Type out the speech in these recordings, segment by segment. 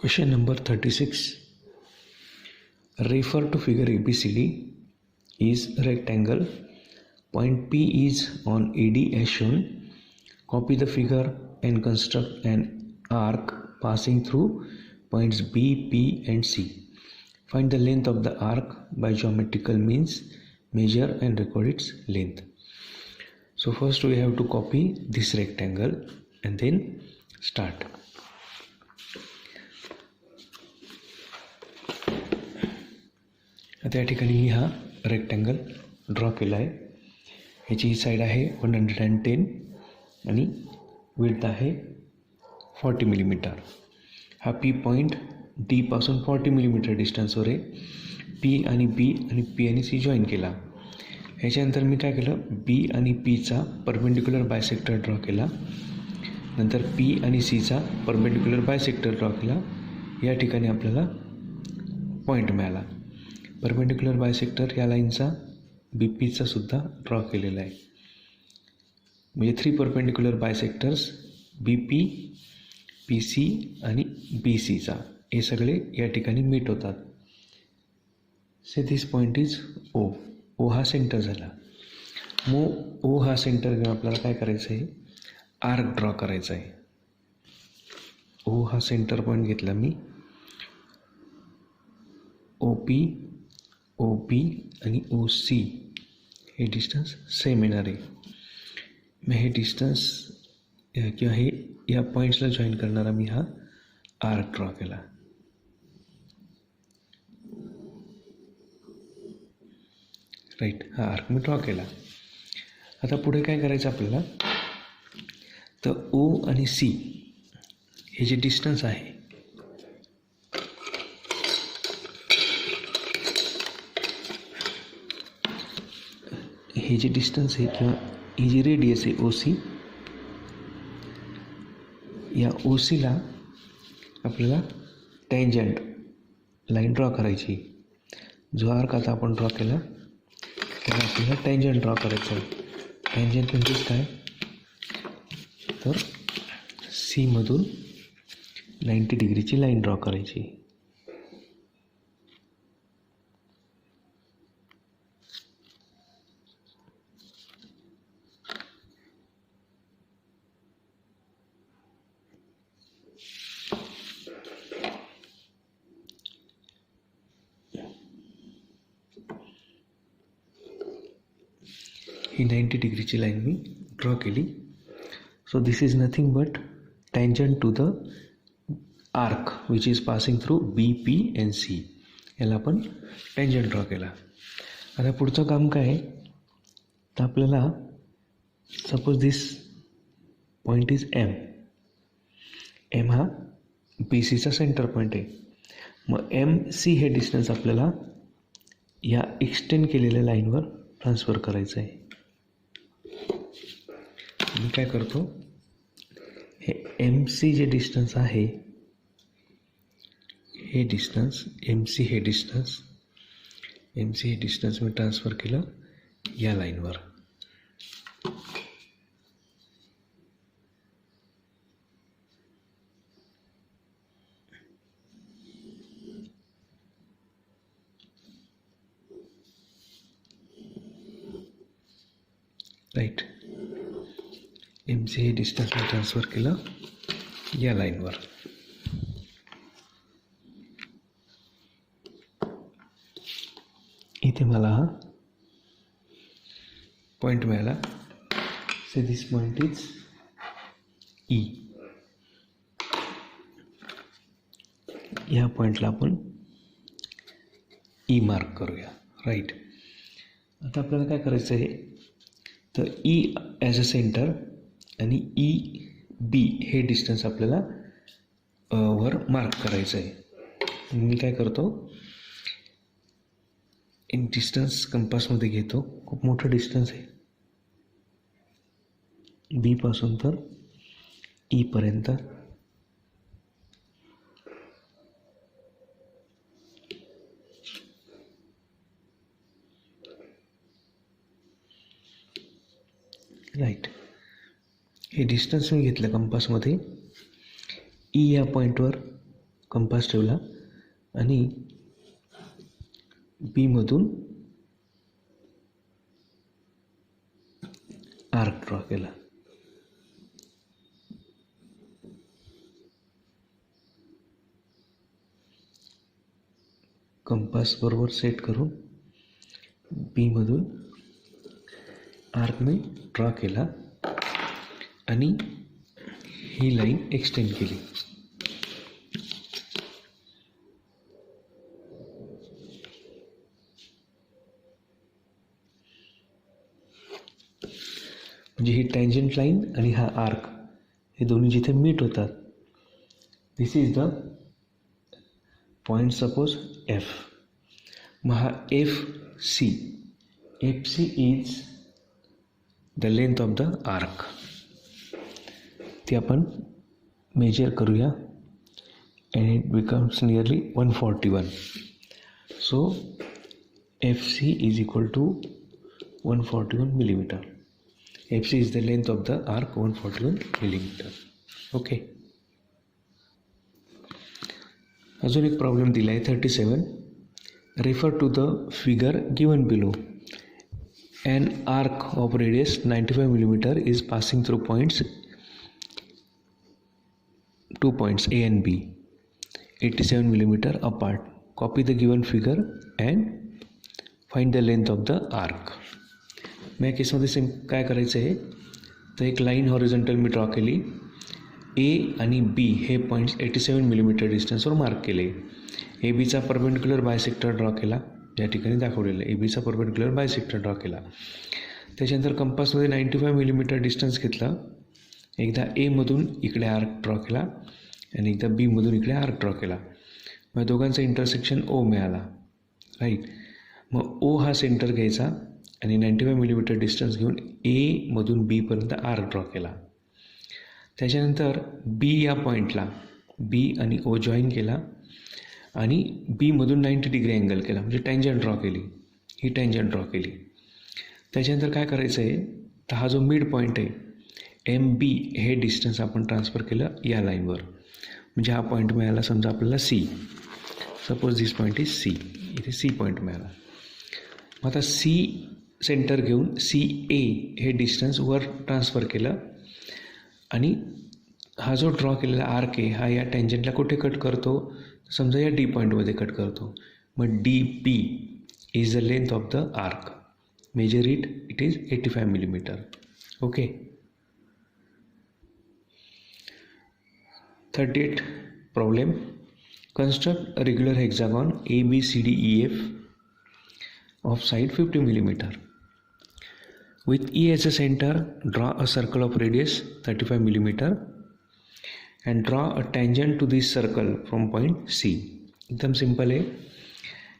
Question number 36. Refer to figure ABCD is rectangle. Point P is on AD as shown. Copy the figure and construct an arc passing through points B, P and C. Find the length of the arc by geometrical means. Measure and record its length. So first we have to copy this rectangle and then start. आता या ठिकाणी मी हा rectangle draw केला आहे. ह्याची ही side आहे 110 आणि width आहे 40 मिलीमीटर. हा पी पॉईंट डी पासून 40 मिलीमीटर डिस्टन्सवर आहे. पी आणि बी आणि पी आणि सी जॉईन केला. ह्याच्यानंतर मी काय केलं, बी आणि पीचा परपेंडिक्युलर बायसेक्टर ड्रॉ केला. नंतर पी आणि सीचा परपेंडिक्युलर बायसेक्टर ड्रॉ केला. या ठिकाणी आपल्याला पॉईंट मिळाला. परपेंडिक्युलर बायसेक्टर या लाईनचा बी पीचा सुद्धा ड्रॉ केलेला आहे. म्हणजे 3 परपेंडिक्युलर बायसेक्टर्स बी पी, पी सी आणि बी सीचा हे सगळे या ठिकाणी मीट होतात. से दिस पॉईंट इज ओ. ओ हा सेंटर झाला. मग ओ हा सेंटर घेऊन आपल्याला काय करायचं आहे, आर्क ड्रॉ करायचा आहे. ओ हा सेंटर पॉईंट घेतला मी. ओ पी, ओ पी आणि ओ सी हे डिस्टन्स सेम येणार आहे. मग हे डिस्टन्स किंवा हे या पॉईंट्सला जॉईन करणारा मी हा आर्क ड्रॉ केला. राईट, हा आर्क मी ड्रॉ केला. आता पुढे काय करायचं आपल्याला, तर ओ आणि सी हे जे डिस्टन्स आहे हे जे डिस्टन्स आहे किंवा ही जी रेडियस आहे ओ सी, या ओ सीला आपल्याला टँजंट लाईन ड्रॉ करायची. जो आर्क आता आपण ड्रॉ केला त्याला आपल्याला टँजंट ड्रॉ करायचं आहे. टँजंट म्हणजेच काय, तर सीमधून 90 डिग्रीची लाईन ड्रॉ करायची. ही 90 डिग्रीची लाईन मी ड्रॉ केली. So this is nothing but tangent to the arc which is passing through B, P and C. याला आपण टँजंट ड्रॉ केला. आता पुढचं काम काय आहे, तर आपल्याला suppose this point is M. M हा बी सीचा सेंटर पॉईंट आहे. मग एम सी हे डिस्टन्स आपल्याला या एक्सटेंड केलेल्या लाईनवर ट्रान्सफर करायचं आहे. मी काय करतो, हे एम सी जे डिस्टन्स आहे हे डिस्टन्स एम सी हे डिस्टन्स मी ट्रान्सफर केलं या लाईनवर. राईट, एम सी हे डिस्टन्स मी ट्रान्सफर केलं या लाईनवर. इथे मला हा पॉईंट मिळाला. से दिस पॉईंट इज ई. या पॉईंटला आपण ई मार्क करूया. राईट, आता आपल्याला काय करायचं आहे, तर ई ॲज अ सेंटर आणि ई बी हे डिस्टन्स आपल्याला वर मार्क करायचं आहे. मी काय करतो, एक डिस्टन्स कंपासमध्ये घेतो. खूप मोठं डिस्टन्स आहे बी पासून तर ई पर्यंत. राईट, हे डिस्टन्स मी घेतलं कंपासमध्ये. ई या पॉईंटवर कंपास ठेवला आणि बीमधून आर्क ड्रॉ केला. कंपास बरोबर सेट करून बीमधून आर्कने ड्रॉ केला आणि ही लाईन एक्सटेंड केली. म्हणजे ही टँजंट लाईन आणि हा आर्क हे दोन्ही जिथे मीट होतात, this is the point suppose F. मग हा FC is the length of the arc. ती आपण मेजर करूया and it becomes nearly 141. So FC is equal to 141 millimeter. FC is the length of the arc, 141 millimeter. Okay. अजून एक problem दिला आहे 37. Refer to the figure given below. An arc of radius 95 millimeter is passing through two points A and B 87 millimeter apart. Copy the given figure and find the length of the arc. मी या केसमध्ये काय करायचं आहे, तर एक line horizontal मी draw केली. ए आणि बी हे पॉईंट्स 87 मिलीमीटर डिस्टन्सवर मार्क केले. ए बीचा परपेंडिक्युलर बायसेक्टर ड्रॉ केला, ज्या ठिकाणी दाखवलेलं आहे ए बीचा परपेंडिक्युलर बायसेक्टर ड्रॉ केला. त्याच्यानंतर कंपासमध्ये 95 मिलीमीटर डिस्टन्स घेतला. एकदा एमधून इकडे आर्क ड्रॉ केला आणि एकदा बीमधून इकडे आर्क ड्रॉ केला. मग दोघांचा इंटरसेक्शन ओ मिळाला, राईट. मग ओ हा सेंटर घ्यायचा आणि 95 मिलीमीटर डिस्टन्स घेऊन एमधून बीपर्यंत आर्क ड्रॉ केला. त्याच्यानंतर बी या पॉईंटला बी आणि ओ जॉईन केला आणि बीमधून 90 डिग्री अँगल केला, म्हणजे टँजंट ड्रॉ केली. ही टँजंट ड्रॉ केली. त्याच्यानंतर काय करायचं आहे, तर हा जो मिड पॉईंट आहे MB हे डिस्टन्स आपण ट्रान्सफर केलं या लाईनवर. म्हणजे हा पॉईंट मिळाला समजा आपल्याला C. Suppose this point is C. इथे C पॉईंट मिळाला. मग आता C सेंटर घेऊन CA हे डिस्टन्स वर ट्रान्सफर केलं आणि हा जो ड्रॉ केलेला आर्क आहे हा या टँजंटला कुठे कट करतो, समजा या D पॉईंटमध्ये कट करतो. मग DP is the length of the arc. Measure it is 85 millimetre. Okay. 38 problem. Construct a regular hexagon ABCDEF of side 50 millimeter. With E as a center, draw a circle of radius 35 millimeter and draw a tangent to this circle from point C. एकदम simple आहे.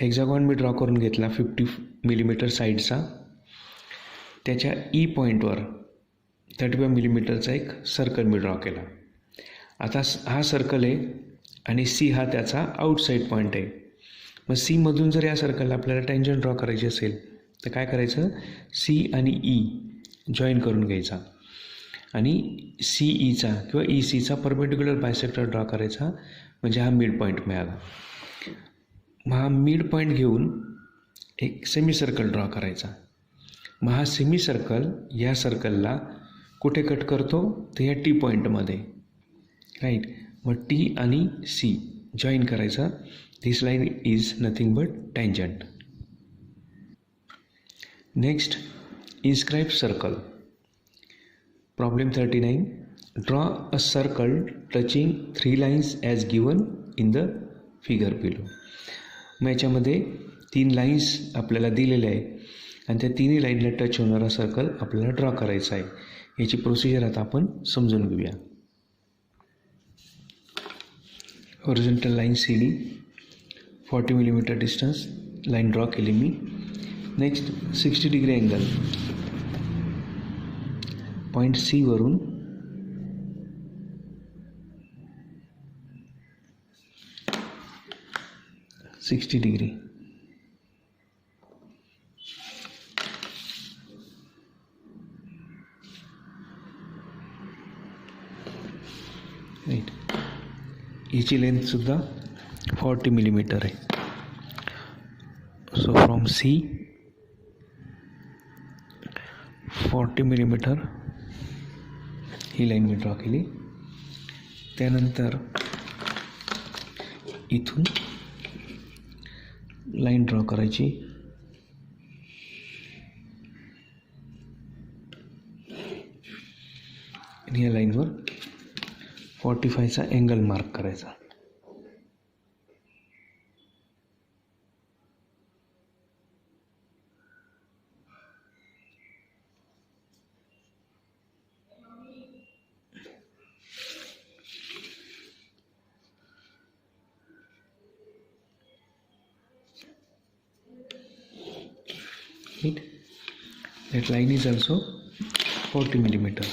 Hexagon मी draw करून घेतला 50 millimetre साईडचा. त्याच्या E पॉईंटवर 35 मिलीमीटरचा एक circle मी draw केला. आता हा सर्कल आहे आणि सी हा त्याचा आउटसाईड पॉईंट आहे. मग सीमधून जर या सर्कलला आपल्याला टँजंट ड्रॉ करायची असेल तर काय करायचं, सी आणि ई जॉईन करून घ्यायचा आणि सी ईचा किंवा ई सीचा परपेंडिक्युलर बायसेक्टर ड्रॉ करायचा, म्हणजे हा मिड पॉईंट मिळाला. मग हा मिड पॉईंट घेऊन एक सेमी सर्कल ड्रॉ करायचा. मग हा सेमी सर्कल या सर्कलला कुठे कट करतो, तर या टी पॉईंटमध्ये, राईट. मग टी आणि सी जॉईन करायचा. This line is nothing but tangent. Next, inscribe circle. Problem 39. Draw a circle touching 3 lines as given in the figure below. मग याच्यामध्ये 3 लाईन्स आपल्याला दिलेल्या आहे आणि त्या तिन्ही लाईनला टच होणारा सर्कल आपल्याला ड्रॉ करायचा आहे. याची प्रोसिजर आता आपण समजून घेऊया. Horizontal line CD 40 millimetre distance line draw केली मी. Next 60 degree angle point C वरून $60 डिग्री राईट हिची लेंथसुद्धा 40 मिलीमीटर आहे. सो फ्रॉम सी 40 मिलीमीटर ही लाईन मी ड्रॉ केली. त्यानंतर इथून लाईन ड्रॉ करायची. आणि या लाईनवर 45चा अँगल मार्क करायचा. Right? That line is also 40 millimeter.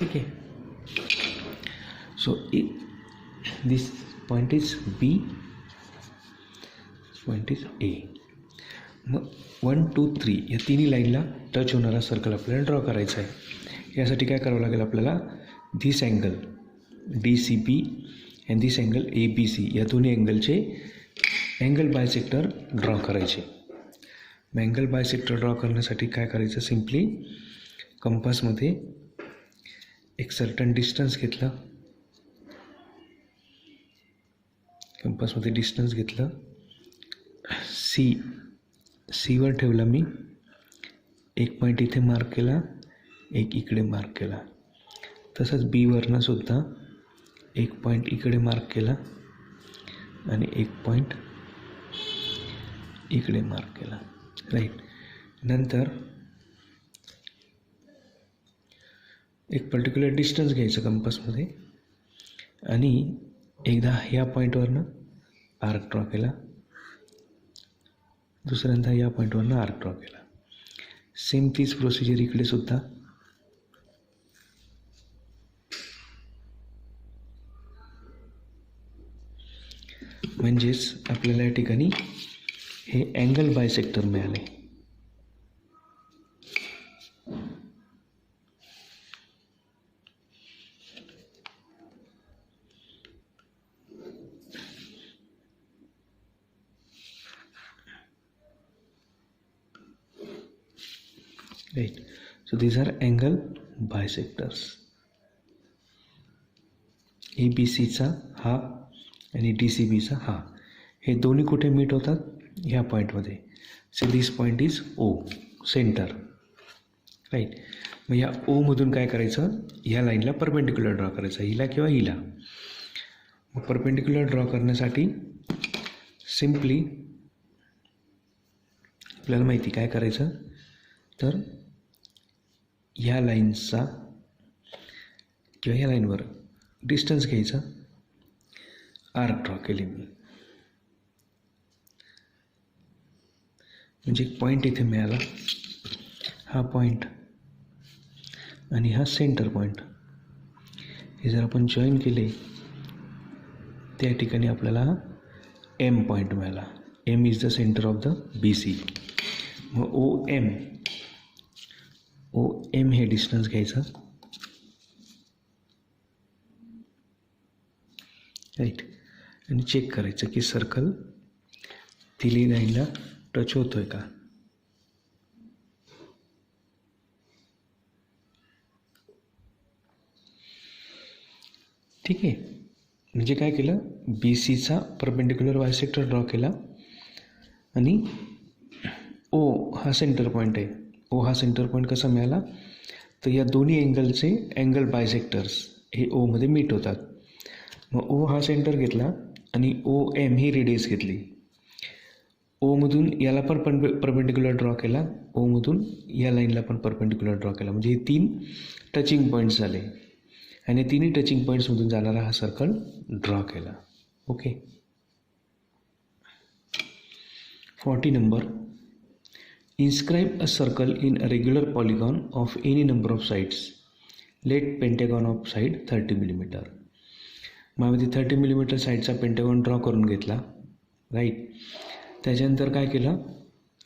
Okay. So this point is B. This point is A. मग 1, 2, 3 या तिन्ही लाईनला टच होणारा सर्कल आपल्याला ड्रॉ करायचा आहे. यासाठी काय करावं लागेल आपल्याला, this angle DCP and this angle ABC या दोन्ही अँगलचे अँगल बायसेक्टर ड्रॉ करायचे. मग अँगल बायसेक्टर ड्रॉ करण्यासाठी काय करायचं, सिम्पली कंपासमध्ये एक सर्टन डिस्टन्स घेतलं, कंपासमध्ये डिस्टन्स घेतलं, सीवर ठेवला मी, एक पॉईंट इथे मार्क केला, एक इकडे मार्क केला. तसंच बीवरनं सुद्धा एक पॉईंट इकडे मार्क केला आणि एक पॉईंट इकडे मार्क केला. राईट. नंतर एक पर्टिक्युलर डिस्टन्स घ्यायचं कंपासमध्ये आणि एकदा ह्या पॉईंटवरनं आर्क ड्रॉ केला, दुसऱ्यांदा या पॉईंटवरनं आर्क ड्रॉ केला. सेम तीच प्रोसिजर इकडे सुद्धा. म्हणजेच आपल्याला या ठिकाणी हे अँगल बायसेक्टर मिळाले. Right. So these are angle bisectors. ABCचा हा आणि DCBचा हा, हे दोन्ही कुठे मीट होतात, ह्या पॉईंटमध्ये. So this point is O, centre. Right. मग या ओमधून काय करायचं, ह्या लाईनला परपेंडिक्युलर ड्रॉ करायचं, हिला किंवा हिला. मग परपेंडिक्युलर ड्रॉ करण्यासाठी सिम्पली आपल्याला माहिती काय करायचं, तर ह्या लाईन्सचा किंवा ह्या लाईनवर डिस्टन्स घ्यायचा, आर्क ड्रॉ केली मी, म्हणजे एक पॉईंट इथे मिळाला, हा पॉईंट आणि हा सेंटर पॉईंट. हे जर आपण जॉईन केले त्या ठिकाणी आपल्याला हा M पॉईंट मिळाला. M is the centre of the BC. मग OM हे डिस्टन्स घ्यायचं. राईट. आणि चेक करायचं की सर्कल दिली लाईनला टच होतोय का. ठीक आहे. म्हणजे काय केलं, BCचा परपेंडिक्युलर बायसेक्टर ड्रॉ केला आणि O हा सेंटर पॉईंट आहे. O हा सेंटर पॉईंट कसा मिळाला, तर या दोन्ही अँगलचे अँगल बायसेक्टर्स हे ओमध्ये मीट होतात. मग O हा सेंटर घेतला आणि OM ही रेडियस घेतली. ओमधून याला पण परपेंडिक्युलर ड्रॉ केला, ओमधून या लाईनला पण परपेंडिक्युलर ड्रॉ केला. म्हणजे हे 3 टचिंग पॉईंट्स झाले आणि तिन्ही टचिंग पॉईंट्समधून जाणारा हा सर्कल ड्रॉ केला. Okay. 40 number. Inscribe a circle in a regular polygon of any number of sides. Let pentagon of side 30 mm. मग आम्ही 30 मिलीमीटर साईडचा पेंटागॉन ड्रॉ करून घेतला, राईट. त्याच्यानंतर काय केलं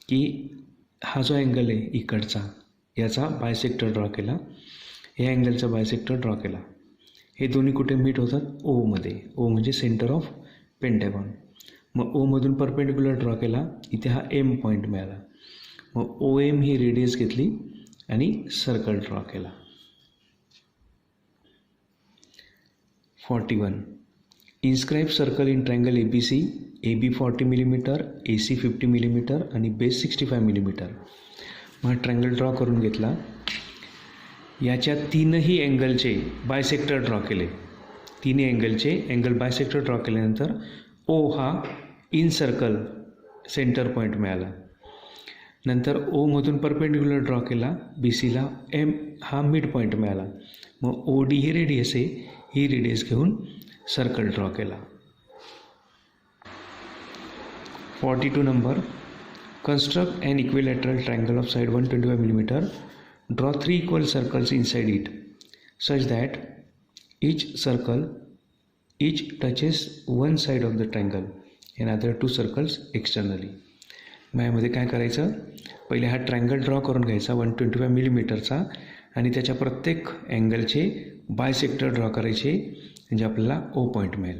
की हा जो अँगल आहे इकडचा याचा बायसेक्टर ड्रॉ केला, या अँगलचा बायसेक्टर ड्रॉ केला. हे दोन्ही कुठे मीट होतात? ओमध्ये. ओ म्हणजे सेंटर ऑफ पेंटागॉन. मग ओमधून परपेंडिक्युलर ड्रॉ केला, इथे हा एम पॉईंट मिळाला. मग ओ एम ही रेडियस घेतली आणि सर्कल ड्रॉ केला. 41. Inscribe circle in triangle ABC, AB 40 millimetre, AC 50 millimetre आणि बेस 65 मिलीमीटर. मग हा ट्रायंगल ड्रॉ करून घेतला. याच्या तीनही अँगलचे बायसेक्टर ड्रॉ केले. तिन्ही अँगलचे अँगल बायसेक्टर ड्रॉ केल्यानंतर ओ हा इन सर्कल सेंटर पॉईंट मिळाला. नंतर ओमधून परपेंडिक्युलर ड्रॉ केला, BCला एम हा मिड पॉईंट मिळाला. मग OD ही रेडियस आहे, ही रेडियस घेऊन सर्कल ड्रॉ केला. 42 number. Construct an equilateral triangle of side 125 millimetre. Draw 3 equal circles inside it such that each touches one side of the triangle and other 2 circles externally. मग यामध्ये काय करायचं, पहिले हा ट्रायंगल ड्रॉ करून घ्यायचा 125 मिलीमीटरचा आणि त्याच्या प्रत्येक अँगलचे बायसेक्टर ड्रॉ करायचे, म्हणजे आपल्याला ओ पॉईंट मिळेल.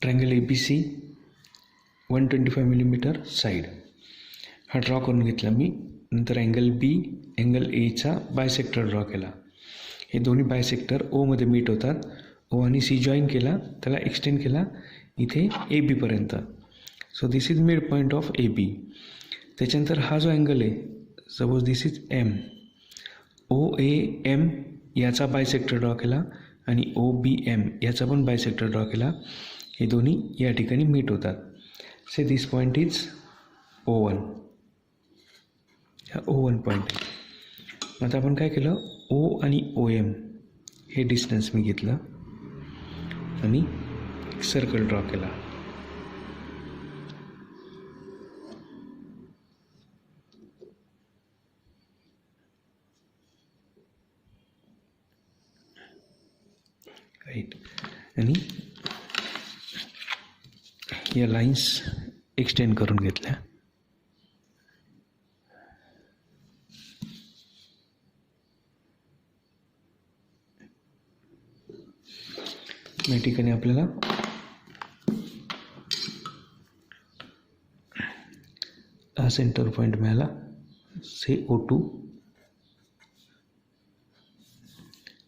ट्रायंगल ABC 125 मिलीमीटर साईड हा ड्रॉ करून घेतला मी. नंतर अँगल B, अँगल Aचा बायसेक्टर ड्रॉ केला. हे दोन्ही बायसेक्टर ओमध्ये मीट होतात. O आणि C जॉईन केला, त्याला एक्सटेंड केला इथे AB पर्यंत. So this is mid point of AB. त्याच्यानंतर हा जो अँगल आहे, suppose this is M, OAM याचा बायसेक्टर ड्रॉ केला आणि OBM याचा पण बायसेक्टर ड्रॉ केला. हे दोन्ही या ठिकाणी मीट होतात. से दिस पॉईंट इज O1. हा O1 पॉईंट आहे. आता आपण काय केलं, O आणि OM हे डिस्टन्स मी घेतलं आणि सर्कल ड्रॉ केला. राईट. आणि या लाईन्स एक्सटेंड करून घेतल्या. या ठिकाणी आपल्याला हा सेंटर पॉईंट मिळाला, से O2.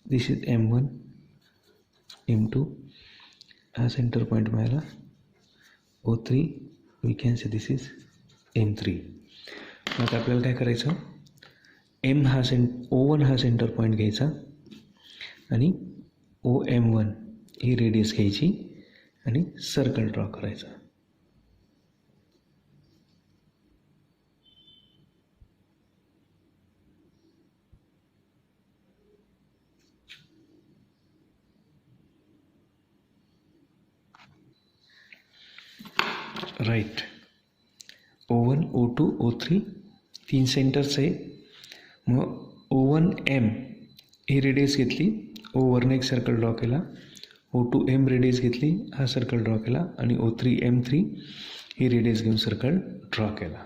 This is M1, M2. हा सेंटर पॉईंट मिळाला O3. We can say this is M3. आता आपल्याला काय करायचं, O1 हा सेंटर पॉईंट घ्यायचा आणि OM1 ही रेडियस घ्यायची आणि सर्कल ड्रॉ करायचा. राईट. O1, O2, O3 तीन सेंटर्स आहे. मग O1M ही रेडियस घेतली, ओवरनं एक सर्कल ड्रॉ केला. O2M रेडियस घेतली, हा सर्कल ड्रॉ केला आणि O3M3 ही रेडियस घेऊन सर्कल ड्रॉ केला.